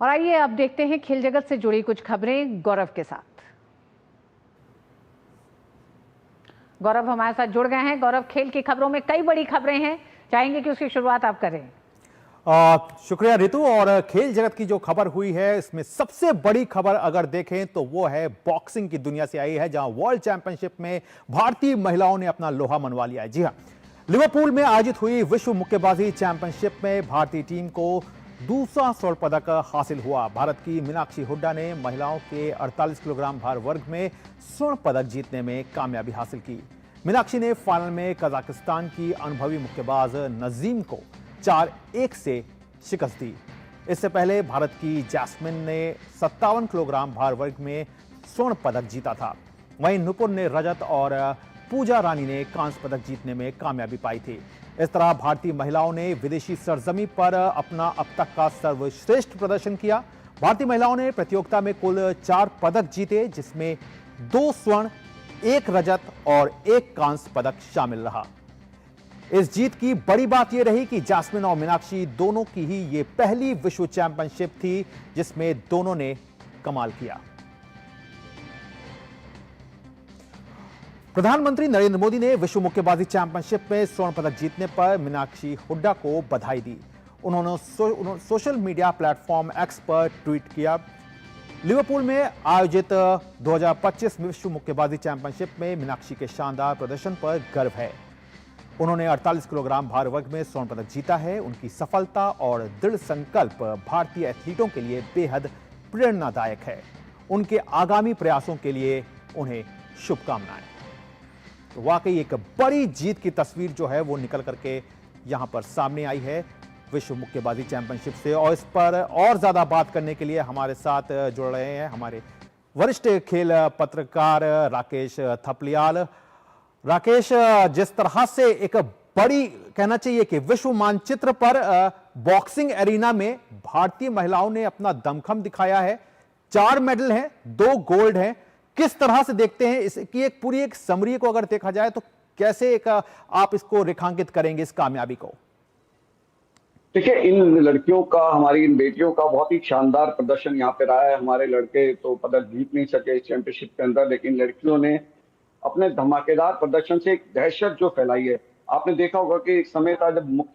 और आइए अब देखते हैं खेल जगत से जुड़ी कुछ खबरें गौरव के साथ। गौरव हमारे साथ जुड़ गए हैं। गौरव, खेल की खबरों में कई बड़ी खबरें हैं, चाहेंगे कि उसकी शुरुआत आप करें। शुक्रिया रितु। और खेल जगत की जो खबर हुई है इसमें सबसे बड़ी खबर अगर देखें तो वो है बॉक्सिंग की दुनिया से आई है, जहां वर्ल्ड चैंपियनशिप में भारतीय महिलाओं ने अपना लोहा मनवा लिया है। जी हां, लिवरपूल में आयोजित हुई विश्व मुक्केबाजी चैंपियनशिप में भारतीय टीम को दूसरा स्वर्ण पदक हासिल हुआ। भारत की मीनाक्षी हुड्डा ने महिलाओं के 48 किलोग्राम भार वर्ग में स्वर्ण पदक जीतने में कामयाबी हासिल की। मीनाक्षी ने फाइनल में कजाकिस्तान की अनुभवी मुक्केबाज नजीम को 4-1 से शिकस्त दी। इससे पहले भारत की जैस्मिन ने 57 किलोग्राम भार वर्ग में स्वर्ण पदक जीता था। वहीं नुपुर ने रजत और पूजा रानी ने कांस्य पदक जीतने में कामयाबी पाई थी। इस तरह भारतीय महिलाओं ने विदेशी सरजमी पर अपना अब तक का सर्वश्रेष्ठ प्रदर्शन किया। भारतीय महिलाओं ने प्रतियोगिता में कुल 4 पदक जीते, जिसमें 2 स्वर्ण, 1 रजत और 1 कांस्य पदक शामिल रहा। इस जीत की बड़ी बात यह रही कि जैस्मिन और मीनाक्षी दोनों की ही ये पहली विश्व चैंपियनशिप थी जिसमें दोनों ने कमाल किया। प्रधानमंत्री नरेंद्र मोदी ने विश्व मुक्केबाजी चैंपियनशिप में स्वर्ण पदक जीतने पर मीनाक्षी हुड्डा को बधाई दी। उन्होंने सोशल मीडिया प्लेटफॉर्म एक्स पर ट्वीट किया, लिवरपूल में आयोजित 2025 विश्व मुक्केबाजी चैंपियनशिप में मीनाक्षी के शानदार प्रदर्शन पर गर्व है। उन्होंने 48 किलोग्राम भार वर्ग में स्वर्ण पदक जीता है। उनकी सफलता और दृढ़ संकल्प भारतीय एथलीटों के लिए बेहद प्रेरणादायक है। उनके आगामी प्रयासों के लिए उन्हें शुभकामनाएं। तो वाकई एक बड़ी जीत की तस्वीर जो है वो निकल करके यहां पर सामने आई है विश्व मुक्केबाजी चैंपियनशिप से। और इस पर और ज्यादा बात करने के लिए हमारे साथ जुड़ रहे हैं हमारे वरिष्ठ खेल पत्रकार राकेश थपलियाल। राकेश, जिस तरह से एक बड़ी कहना चाहिए कि विश्व मानचित्र पर बॉक्सिंग एरिना में भारतीय महिलाओं ने अपना दमखम दिखाया है, 4 मेडल हैं, 2 गोल्ड हैं, किस तरह से देखते हैं इसकी एक पूरी एक समरी को अगर देखा जाए तो कैसे एक आप इसको रेखांकित करेंगे इस कामयाबी को? देखिए, इन लड़कियों का, हमारी इन बेटियों का बहुत ही शानदार प्रदर्शन यहाँ पे रहा है। हमारे लड़के तो पदक जीत नहीं सके इस चैंपियनशिप के अंदर, लेकिन लड़कियों ने अपने धमाकेदार प्रदर्शन से एक दहशत जो फैलाई है। आपने देखा होगा कि एक समय था जब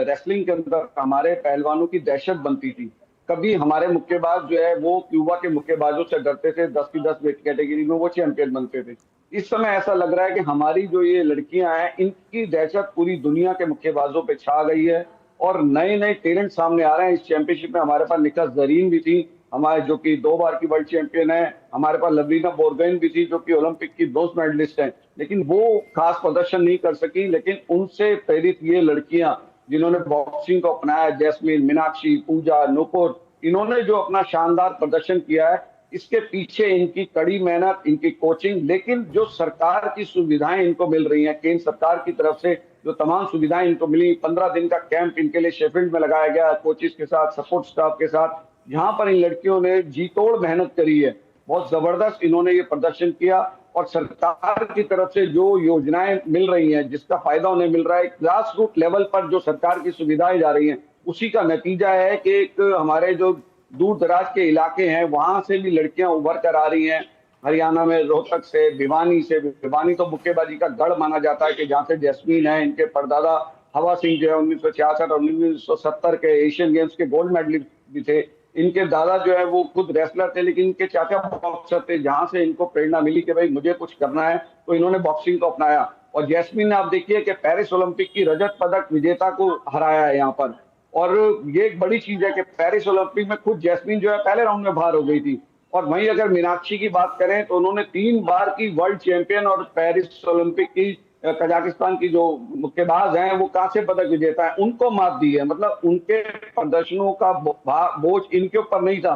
रेसलिंग के अंदर हमारे पहलवानों की दहशत बनती थी। कभी हमारे मुक्केबाज जो है वो क्यूबा के मुक्केबाजों से डरते थे, 10 की 10 वेट कैटेगरी में वो चैंपियन बनते थे। इस समय ऐसा लग रहा है कि हमारी जो ये लड़कियां हैं, इनकी दहशत पूरी दुनिया के मुक्केबाजों पे छा गई है और नए नए टैलेंट सामने आ रहे हैं। इस चैंपियनशिप में हमारे पास निकाह जरीन भी थी, हमारे जो कि 2 बार की वर्ल्ड चैंपियन है। हमारे पास लवलीना बोरगोहेन भी थी जो कि ओलंपिक की 2 मेडलिस्ट हैं, लेकिन वो खास प्रदर्शन नहीं कर सकी। लेकिन उनसे प्रेरित ये लड़कियां जिन्होंने बॉक्सिंग को अपनाया, जैस्मिन, मीनाक्षी, पूजा, नुपुर, इन्होंने जो अपना शानदार प्रदर्शन किया है, इसके पीछे इनकी कड़ी मेहनत, इनकी कोचिंग, लेकिन जो सरकार की सुविधाएं इनको मिल रही हैं, केंद्र सरकार की तरफ से जो तमाम सुविधाएं इनको मिली, 15 दिन का कैंप इनके लिए शेफील्ड में लगाया गया कोचेस के साथ, सपोर्ट स्टाफ के साथ, जहां पर इन लड़कियों ने जी तोड़ मेहनत करी है। बहुत जबरदस्त इन्होंने ये प्रदर्शन किया और सरकार की तरफ से जो योजनाएं मिल रही हैं, जिसका फायदा उन्हें मिल रहा है, ग्रास रूट लेवल पर जो सरकार की सुविधाएं जा रही हैं, उसी का नतीजा है कि एक हमारे जो दूर दराज के इलाके हैं वहां से भी लड़कियां उभर कर आ रही हैं। हरियाणा में रोहतक से, भिवानी तो मुक्केबाजी का गढ़ माना जाता है कि जहां से जैस्मीन है, इनके परदादा हवा सिंह जो है 1966 और 1970 के एशियन गेम्स के गोल्ड मेडलिस्ट भी थे। इनके दादा जो है वो खुद रेसलर थे, लेकिन इनके चाचा बॉक्सर थे, जहां से इनको प्रेरणा मिली कि भाई मुझे कुछ करना है, तो इन्होंने बॉक्सिंग को अपनाया। और जैस्मीन ने आप देखिए कि पेरिस ओलंपिक की रजत पदक विजेता को हराया है यहाँ पर। और ये एक बड़ी चीज है कि पेरिस ओलंपिक में खुद जैस्मीन जो है पहले राउंड में बाहर हो गई थी। और वहीं अगर मीनाक्षी की बात करें तो उन्होंने 3 बार की वर्ल्ड चैंपियन और पेरिस ओलंपिक की कजाकिस्तान की जो मुक्केबाज हैं वो कांस्य पदक विजेता है, उनको मात दी है। मतलब उनके प्रदर्शनों का बोझ इनके ऊपर नहीं था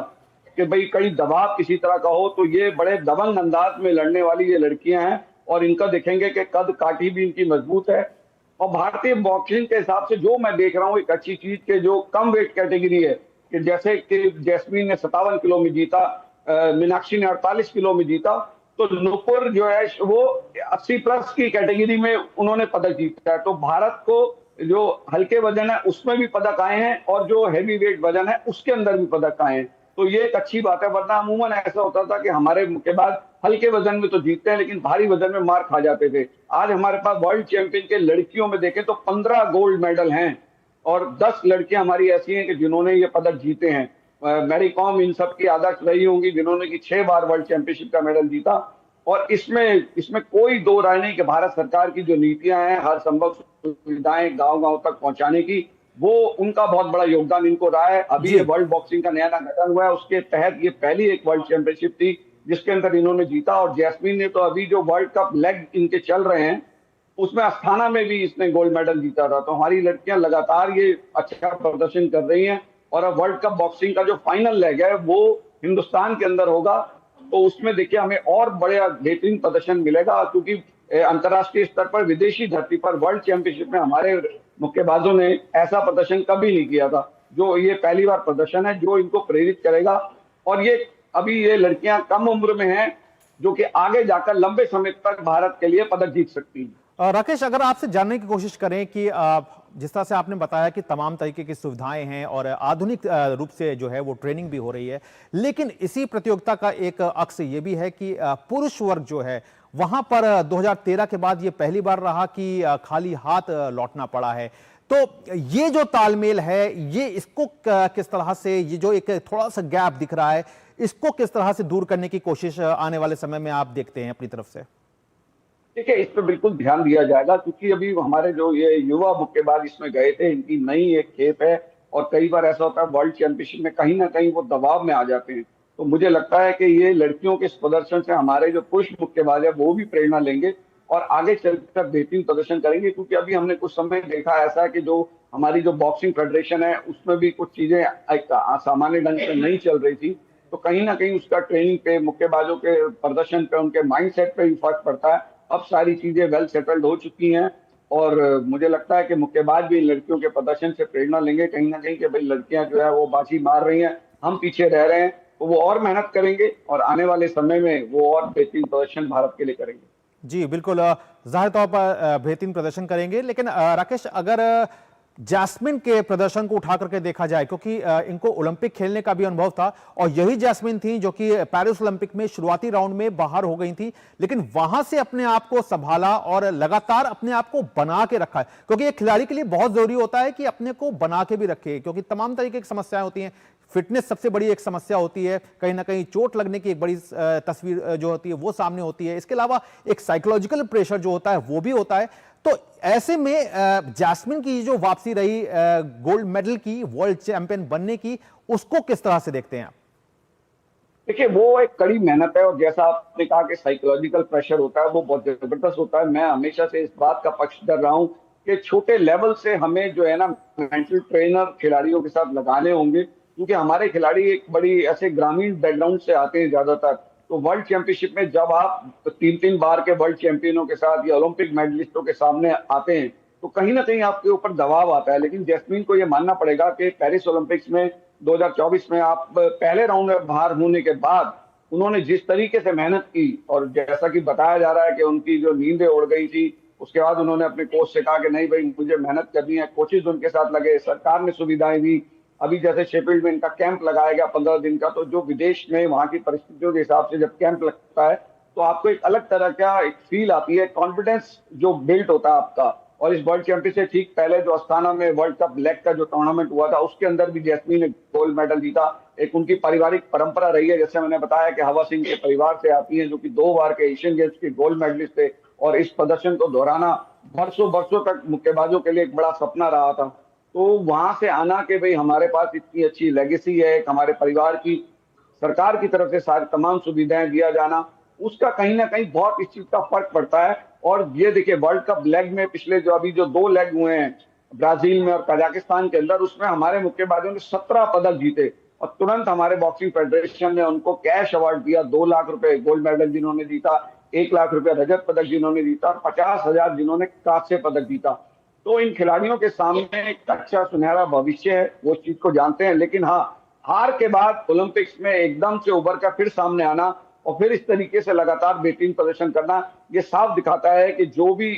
कि भाई कहीं दबाव किसी तरह का हो। तो ये बड़े दबंग अंदाज में लड़ने वाली ये लड़कियां हैं और इनका देखेंगे कि कद काठी भी इनकी मजबूत है। और भारतीय बॉक्सिंग के हिसाब से जो मैं देख रहा हूँ एक अच्छी चीज के जो कम वेट कैटेगरी है, कि जैसे कि जैस्मीन ने 57 किलो में जीता, मीनाक्षी ने 48 किलो में जीता, तो नुपुर जो है वो 80 प्लस की कैटेगरी में उन्होंने पदक जीता है। तो भारत को जो हल्के वजन है उसमें भी पदक आए हैं और जो हैवी वेट वजन है उसके अंदर भी पदक आए हैं। तो ये एक अच्छी बात है, वरना अमूमन ऐसा होता था कि हमारे मुक्केबाज हल्के वजन में तो जीतते हैं लेकिन भारी वजन में मार खा जाते थे। आज हमारे पास वर्ल्ड चैंपियन के लड़कियों में देखें तो 15 गोल्ड मेडल हैं और 10 लड़कियां हमारी ऐसी हैं कि जिन्होंने ये पदक जीते हैं। मैरी कॉम इन सब की आदर्श रही होंगी जिन्होंने की 6 बार वर्ल्ड चैंपियनशिप का मेडल जीता। और इसमें कोई दो राय नहीं कि भारत सरकार की जो नीतियां हैं हर संभव सुविधाएं गांव-गांव तक पहुंचाने की, वो उनका बहुत बड़ा योगदान इनको रहा है। अभी ये वर्ल्ड बॉक्सिंग का नया गठन हुआ है, उसके तहत ये पहली एक वर्ल्ड चैंपियनशिप थी जिसके अंदर इन्होंने जीता। और जैस्मीन ने तो अभी जो वर्ल्ड कप लेग इनके चल रहे हैं उसमें अस्थाना में भी इसने गोल्ड मेडल जीता था। तो हमारी लड़कियां लगातार ये अच्छा प्रदर्शन कर रही हैं और अब वर्ल्ड कप बॉक्सिंग का जो फाइनल लेग है वो हिंदुस्तान के अंदर होगा। तो उसमें देखिए हमें और बड़े बेहतरीन प्रदर्शन मिलेगा, क्योंकि अंतर्राष्ट्रीय स्तर पर विदेशी धरती पर वर्ल्ड चैंपियनशिप में हमारे मुक्केबाजों ने ऐसा प्रदर्शन कभी नहीं किया था। जो ये पहली बार प्रदर्शन है जो इनको प्रेरित करेगा। और ये अभी ये लड़कियां कम उम्र में हैं जो कि आगे जाकर लंबे समय तक भारत के लिए पदक जीत सकती हैं। राकेश, अगर आपसे जानने की कोशिश करें कि जिस तरह से आपने बताया कि तमाम तरीके की सुविधाएं हैं और आधुनिक रूप से जो है वो ट्रेनिंग भी हो रही है, लेकिन इसी प्रतियोगिता का एक अक्स ये भी है कि पुरुष वर्ग जो है वहां पर 2013 के बाद ये पहली बार रहा कि खाली हाथ लौटना पड़ा है। तो ये जो तालमेल है, ये इसको किस तरह से, ये जो एक थोड़ा सा गैप दिख रहा है, इसको किस तरह से दूर करने की कोशिश आने वाले समय में आप देखते हैं अपनी तरफ से? देखिए, इस पे बिल्कुल ध्यान दिया जाएगा, क्योंकि अभी हमारे जो ये युवा मुक्केबाज इसमें गए थे, इनकी नई एक खेप है और कई बार ऐसा होता है वर्ल्ड चैंपियनशिप में कहीं ना कहीं वो दबाव में आ जाते हैं। तो मुझे लगता है कि ये लड़कियों के इस प्रदर्शन से हमारे जो पुरुष मुक्केबाज है वो भी प्रेरणा लेंगे और आगे चलकर बेहतरीन प्रदर्शन करेंगे। क्योंकि अभी हमने कुछ समय देखा ऐसा है कि जो हमारी जो बॉक्सिंग फेडरेशन है उसमें भी कुछ चीजें सामान्य ढंग से नहीं चल रही थी। तो कहीं ना कहीं उसका ट्रेनिंग पे, मुक्केबाजों के प्रदर्शन पे, उनके माइंडसेट पे भी फर्क पड़ता है। अब सारी चीजें वेल सेटल्ड हो चुकी हैं और मुझे लगता है कि मुक्केबाज भी लड़कियों के प्रदर्शन से प्रेरणा लेंगे कहीं ना कहीं कि भाई लड़कियां जो है वो बाजी मार रही हैं, हम पीछे रह रहे हैं। तो वो और मेहनत करेंगे और आने वाले समय में वो और बेहतरीन प्रदर्शन भारत के लिए करेंगे। जी बिल्कुल, जाहिर तौर पर बेहतरीन प्रदर्शन करेंगे। लेकिन राकेश, अगर जैस्मिन के प्रदर्शन को उठा करके देखा जाए, क्योंकि इनको ओलंपिक खेलने का भी अनुभव था और यही जैस्मिन थी जो कि पेरिस ओलंपिक में शुरुआती राउंड में बाहर हो गई थी, लेकिन वहां से अपने आप को संभाला और लगातार अपने आप को बना के रखा है। क्योंकि एक खिलाड़ी के लिए बहुत जरूरी होता है कि अपने को बना के भी रखे, क्योंकि तमाम तरीके की समस्याएं होती हैं। फिटनेस सबसे बड़ी एक समस्या होती है, कहीं ना कहीं चोट लगने की एक बड़ी तस्वीर जो होती है वो सामने होती है। इसके अलावा एक साइकोलॉजिकल प्रेशर जो होता है वो भी होता है। तो ऐसे में जैस्मिन की जो वापसी रही गोल्ड मेडल की, वर्ल्ड चैंपियन बनने की, उसको किस तरह से देखते हैं आप? देखिए, वो एक कड़ी मेहनत है और जैसा आपने कहा कि साइकोलॉजिकल प्रेशर होता है वो बहुत जबरदस्त होता है। मैं हमेशा से इस बात का पक्षधर रहा हूं कि छोटे लेवल से हमें जो है ना मेंटल ट्रेनर खिलाड़ियों के साथ लगाने होंगे, क्योंकि हमारे खिलाड़ी एक बड़ी ऐसे ग्रामीण बैकग्राउंड से आते हैं ज्यादातर। तो वर्ल्ड चैंपियनशिप में जब आप 3-3 बार के वर्ल्ड चैंपियनों के साथ या ओलंपिक मेडलिस्टों के सामने आते हैं तो कहीं ना कहीं आपके ऊपर दबाव आता है। लेकिन जैस्मिन को यह मानना पड़ेगा कि पेरिस ओलंपिक्स में 2024 में आप पहले राउंड में बाहर होने के बाद उन्होंने जिस तरीके से मेहनत की और जैसा कि बताया जा रहा है कि उनकी जो नींदें उड़ गई थी, उसके बाद उन्होंने अपने कोच से कहा कि नहीं भाई मुझे मेहनत करनी है। कोचेज उनके साथ लगे, सरकार ने सुविधाएं दी। अभी जैसे शेफील्ड में इनका कैंप लगाया गया 15 दिन का, तो जो विदेश में वहां की परिस्थितियों के हिसाब से जब कैंप लगता है तो आपको एक अलग तरह का एक फील आती है, कॉन्फिडेंस जो बिल्ड होता है आपका। और इस वर्ल्ड चैंपियन से ठीक पहले जो अस्थाना में वर्ल्ड कप लेग का जो टूर्नामेंट हुआ था उसके अंदर भी जैस्मिन ने गोल्ड मेडल जीता। एक उनकी पारिवारिक परंपरा रही है, जैसे मैंने बताया कि हवा सिंह के परिवार से आती है जो कि 2 बार के एशियन गेम्स के गोल्ड मेडलिस्ट थे और इस प्रदर्शन को दोहराना वर्षों वर्षों तक मुक्केबाजों के लिए एक बड़ा सपना रहा था। तो वहां से आना कि भाई हमारे पास इतनी अच्छी लेगेसी है, हमारे परिवार की, सरकार की तरफ से सारी तमाम सुविधाएं दिया जाना, उसका कहीं ना कहीं बहुत इस चीज का फर्क पड़ता है। और ये देखिए वर्ल्ड कप लेग में पिछले जो अभी जो 2 लेग हुए हैं ब्राजील में और कजाकिस्तान के अंदर, उसमें हमारे मुक्केबाजों ने 17 पदक जीते और तुरंत हमारे बॉक्सिंग फेडरेशन ने उनको कैश अवार्ड दिया। 2 लाख रुपए गोल्ड मेडल जिन्होंने जीता, 1 लाख रुपए रजत पदक जिन्होंने जीता, 50,000 जिन्होंने कांस्य पदक जीता। तो इन खिलाड़ियों के सामने एक अच्छा सुनहरा भविष्य है, वो चीज को जानते हैं। लेकिन हाँ, हार के बाद ओलंपिक्स में एकदम से उभर कर फिर सामने आना और फिर इस तरीके से लगातार बेहतरीन प्रदर्शन करना, ये साफ दिखाता है कि जो भी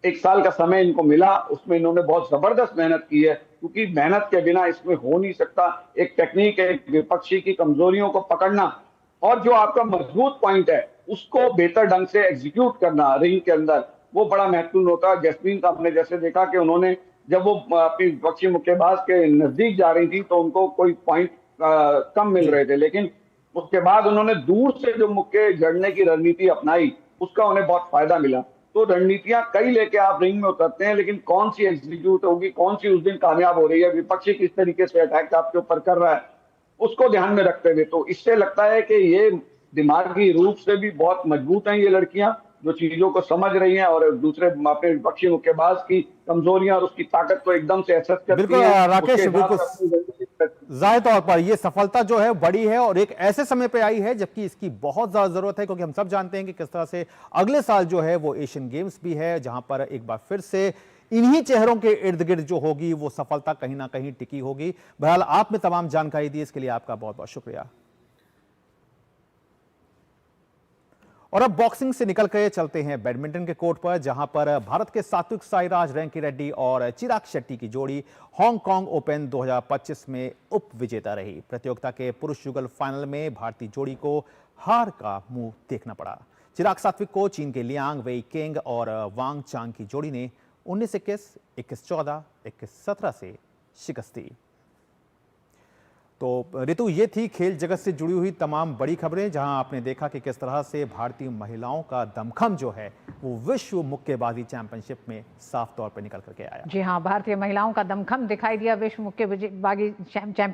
1 साल का समय इनको मिला, उसमें इन्होंने बहुत जबरदस्त मेहनत की है, क्योंकि मेहनत के बिना इसमें हो नहीं सकता। एक टेक्निक है, एक विपक्षी की कमजोरियों को पकड़ना और जो आपका मजबूत पॉइंट है उसको बेहतर ढंग से एग्जीक्यूट करना रिंग के अंदर, वो बड़ा महत्वपूर्ण होता है। जैस्मीन का हमने जैसे देखा कि उन्होंने जब वो अपनी विपक्षी मुक्केबाज के नजदीक जा रही थी तो उनको कोई पॉइंट कम मिल रहे थे, लेकिन उसके बाद उन्होंने दूर से जो मुक्के जड़ने की रणनीति अपनाई, उसका उन्हें बहुत फायदा मिला। तो रणनीतियां कई लेके आप रिंग में उतरते हैं, लेकिन कौन सी एग्जीक्यूट होगी, कौन सी उस दिन कामयाब हो रही है, विपक्षी किस तरीके से अटैक आपके ऊपर कर रहा है, उसको ध्यान में रखते हुए, तो इससे लगता है कि ये दिमागी रूप से भी बहुत मजबूत हैं ये लड़कियां, जो चीजों को समझ रही हैं और दूसरे अपने विपक्षी मुक्केबाज की कमजोरियां और उसकी ताकत को एकदम से एसेस करती बिल्कुल हैं। राकेश, उसके हिसाब बिल्कुल से अपनी रणनीति करती हैं। जाहिर तौर पर ये सफलता जो है बड़ी है और एक ऐसे समय पे आई है जबकि इसकी बहुत ज्यादा जरूरत है, क्योंकि हम सब जानते हैं कि किस तरह से अगले साल जो है वो एशियन गेम्स भी है, जहां पर एक बार फिर से इन्हीं चेहरों के इर्द गिर्द जो होगी वो सफलता कहीं ना कहीं टिकी होगी। बहरहाल आपने तमाम जानकारी दी, इसके लिए आपका बहुत बहुत शुक्रिया। और अब बॉक्सिंग से निकल कर चलते हैं बैडमिंटन के कोर्ट पर, जहां पर भारत के सात्विक साईराज रैंकीरेड्डी और चिराग शेट्टी की जोड़ी हांगकांग ओपन 2025 में उप विजेता रही। प्रतियोगिता के पुरुष युगल फाइनल में भारतीय जोड़ी को हार का मुंह देखना पड़ा। चिराग सात्विक को चीन के लियांग वेई किंग और वांग चांग की जोड़ी ने 19-21, 21-14, 21-17 से शिकस्त दी। तो ऋतु, ये थी खेल जगत से जुड़ी हुई तमाम बड़ी खबरें, जहां आपने देखा कि किस तरह से भारतीय महिलाओं का दमखम जो है वो विश्व मुक्केबाजी चैंपियनशिप में साफ तौर पर निकल करके आया। जी हाँ, भारतीय महिलाओं का दमखम दिखाई दिया विश्व मुक्केबाजी चैंपियन